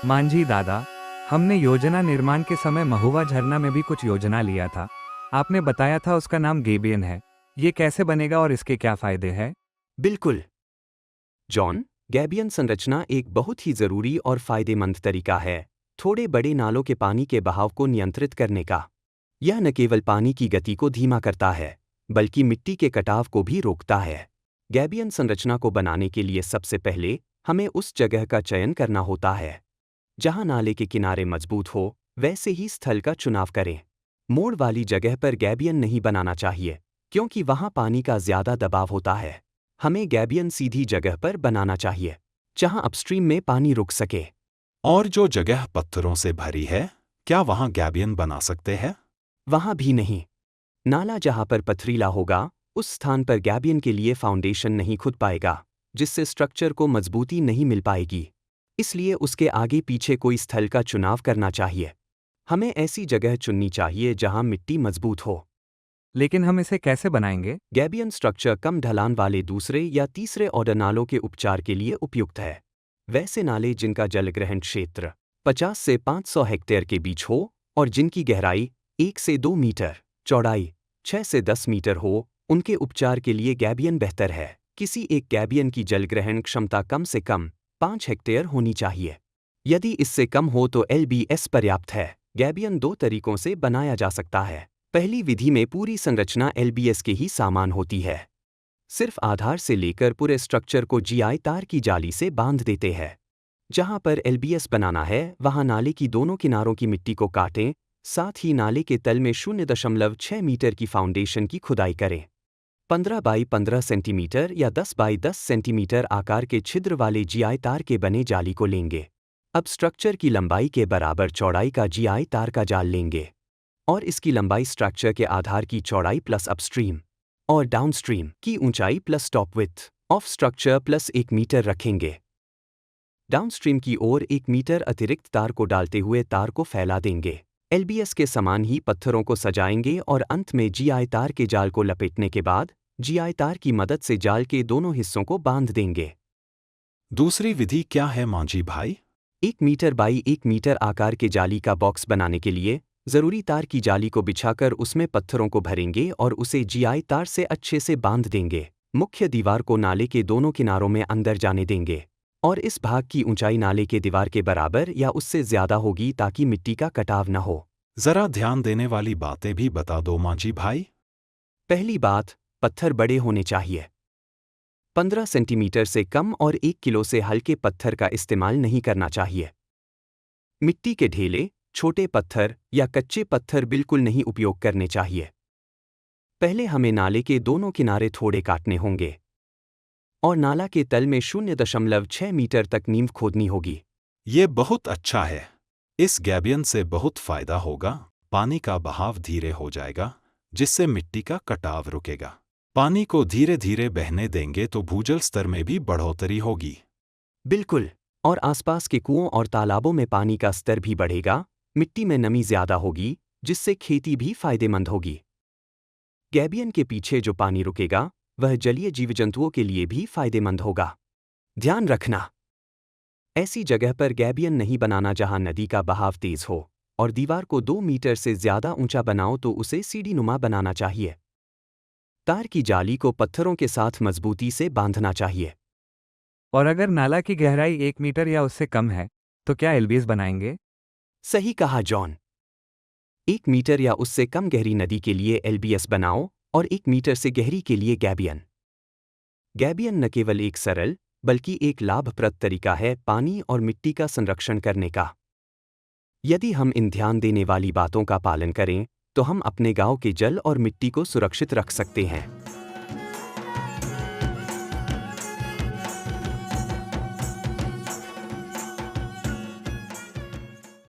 मांझी दादा, हमने योजना निर्माण के समय महुआ झरना में भी कुछ योजना लिया था। आपने बताया था उसका नाम गैबियन है। ये कैसे बनेगा और इसके क्या फायदे हैं? बिल्कुल जॉन, गैबियन संरचना एक बहुत ही जरूरी और फायदेमंद तरीका है थोड़े बड़े नालों के पानी के बहाव को नियंत्रित करने का। यह न केवल पानी की गति को धीमा करता है बल्कि मिट्टी के कटाव को भी रोकता है। गैबियन संरचना को बनाने के लिए सबसे पहले हमें उस जगह का चयन करना होता है जहां नाले के किनारे मजबूत हो। वैसे ही स्थल का चुनाव करें। मोड़ वाली जगह पर गैबियन नहीं बनाना चाहिए क्योंकि वहां पानी का ज्यादा दबाव होता है। हमें गैबियन सीधी जगह पर बनाना चाहिए जहां अपस्ट्रीम में पानी रुक सके। और जो जगह पत्थरों से भरी है, क्या वहां गैबियन बना सकते हैं? वहां भी नहीं। नाला जहां पर पथरीला होगा उस स्थान पर गैबियन के लिए फाउंडेशन नहीं खुद पाएगा, जिससे स्ट्रक्चर को मजबूती नहीं मिल पाएगी। इसलिए उसके आगे पीछे कोई स्थल का चुनाव करना चाहिए। हमें ऐसी जगह चुननी चाहिए जहां मिट्टी मजबूत हो। लेकिन हम इसे कैसे बनाएंगे? गैबियन स्ट्रक्चर कम ढलान वाले दूसरे या तीसरे ऑर्डर नालों के उपचार के लिए उपयुक्त है। वैसे नाले जिनका जलग्रहण क्षेत्र 50 से 500 हेक्टेयर के बीच हो और जिनकी गहराई 1 से 2 मीटर, चौड़ाई 6 से 10 मीटर हो, उनके उपचार के लिए गैबियन बेहतर है। किसी एक गैबियन की जलग्रहण क्षमता कम से कम 5 हेक्टेयर होनी चाहिए। यदि इससे कम हो तो LBS पर्याप्त है। गैबियन दो तरीकों से बनाया जा सकता है। पहली विधि में पूरी संरचना LBS के ही समान होती है। सिर्फ आधार से लेकर पूरे स्ट्रक्चर को GI तार की जाली से बांध देते हैं। जहां पर LBS बनाना है वहां नाले की दोनों किनारों की मिट्टी को काटें, साथ ही नाले के तल में 0.6 मीटर की फाउंडेशन की खुदाई करें। 15 बाई 15 सेंटीमीटर या 10 बाई 10 सेंटीमीटर आकार के छिद्र वाले GI तार के बने जाली को लेंगे। अब स्ट्रक्चर की लंबाई के बराबर चौड़ाई का GI तार का जाल लेंगे और इसकी लंबाई स्ट्रक्चर के आधार की चौड़ाई प्लस अपस्ट्रीम और डाउनस्ट्रीम की ऊंचाई plus top width of structure plus 1 metre रखेंगे। डाउनस्ट्रीम की ओर 1 मीटर अतिरिक्त तार को डालते हुए तार को फैला देंगे। LBS के समान ही पत्थरों को सजाएंगे और अंत में GI तार के जाल को लपेटने के बाद GI तार की मदद से जाल के दोनों हिस्सों को बांध देंगे। दूसरी विधि क्या है मांझी भाई? 1 मीटर बाई 1 मीटर आकार के जाली का बॉक्स बनाने के लिए जरूरी तार की जाली को बिछाकर उसमें पत्थरों को भरेंगे और उसे GI तार से अच्छे से बांध देंगे। मुख्य दीवार को नाले के दोनों किनारों में अंदर जाने देंगे और इस भाग की ऊंचाई नाले के दीवार के बराबर या उससे ज्यादा होगी ताकि मिट्टी का कटाव न हो। जरा ध्यान देने वाली बातें भी बता दो मांझी भाई। पहली बात, पत्थर बड़े होने चाहिए। 15 सेंटीमीटर से कम और 1 किलो से हल्के पत्थर का इस्तेमाल नहीं करना चाहिए। मिट्टी के ढेले, छोटे पत्थर या कच्चे पत्थर बिल्कुल नहीं उपयोग करने चाहिए। पहले हमें नाले के दोनों किनारे थोड़े काटने होंगे और नाला के तल में 0.6 मीटर तक नींव खोदनी होगी। ये बहुत अच्छा है। इस गैबियन से बहुत फायदा होगा। पानी का बहाव धीरे हो जाएगा जिससे मिट्टी का कटाव रुकेगा। पानी को धीरे धीरे बहने देंगे तो भूजल स्तर में भी बढ़ोतरी होगी। बिल्कुल, और आसपास के कुओं और तालाबों में पानी का स्तर भी बढ़ेगा। मिट्टी में नमी ज्यादा होगी जिससे खेती भी फायदेमंद होगी। गैबियन के पीछे जो पानी रुकेगा वह जलीय जीवजंतुओं के लिए भी फायदेमंद होगा। ध्यान रखना, ऐसी जगह पर गैबियन नहीं बनाना जहां नदी का बहाव तेज हो और दीवार को 2 मीटर से ज्यादा ऊंचा बनाओ तो उसे सीढ़ीनुमा बनाना चाहिए। तार की जाली को पत्थरों के साथ मजबूती से बांधना चाहिए। और अगर नाला की गहराई 1 मीटर या उससे कम है तो क्या LBS बनाएंगे? सही कहा जॉन। 1 मीटर या उससे कम गहरी नदी के लिए LBS बनाओ और 1 मीटर से गहरी के लिए गैबियन। गैबियन न केवल एक सरल बल्कि एक लाभप्रद तरीका है पानी और मिट्टी का संरक्षण करने का। यदि हम इन ध्यान देने वाली बातों का पालन करें तो हम अपने गांव के जल और मिट्टी को सुरक्षित रख सकते हैं।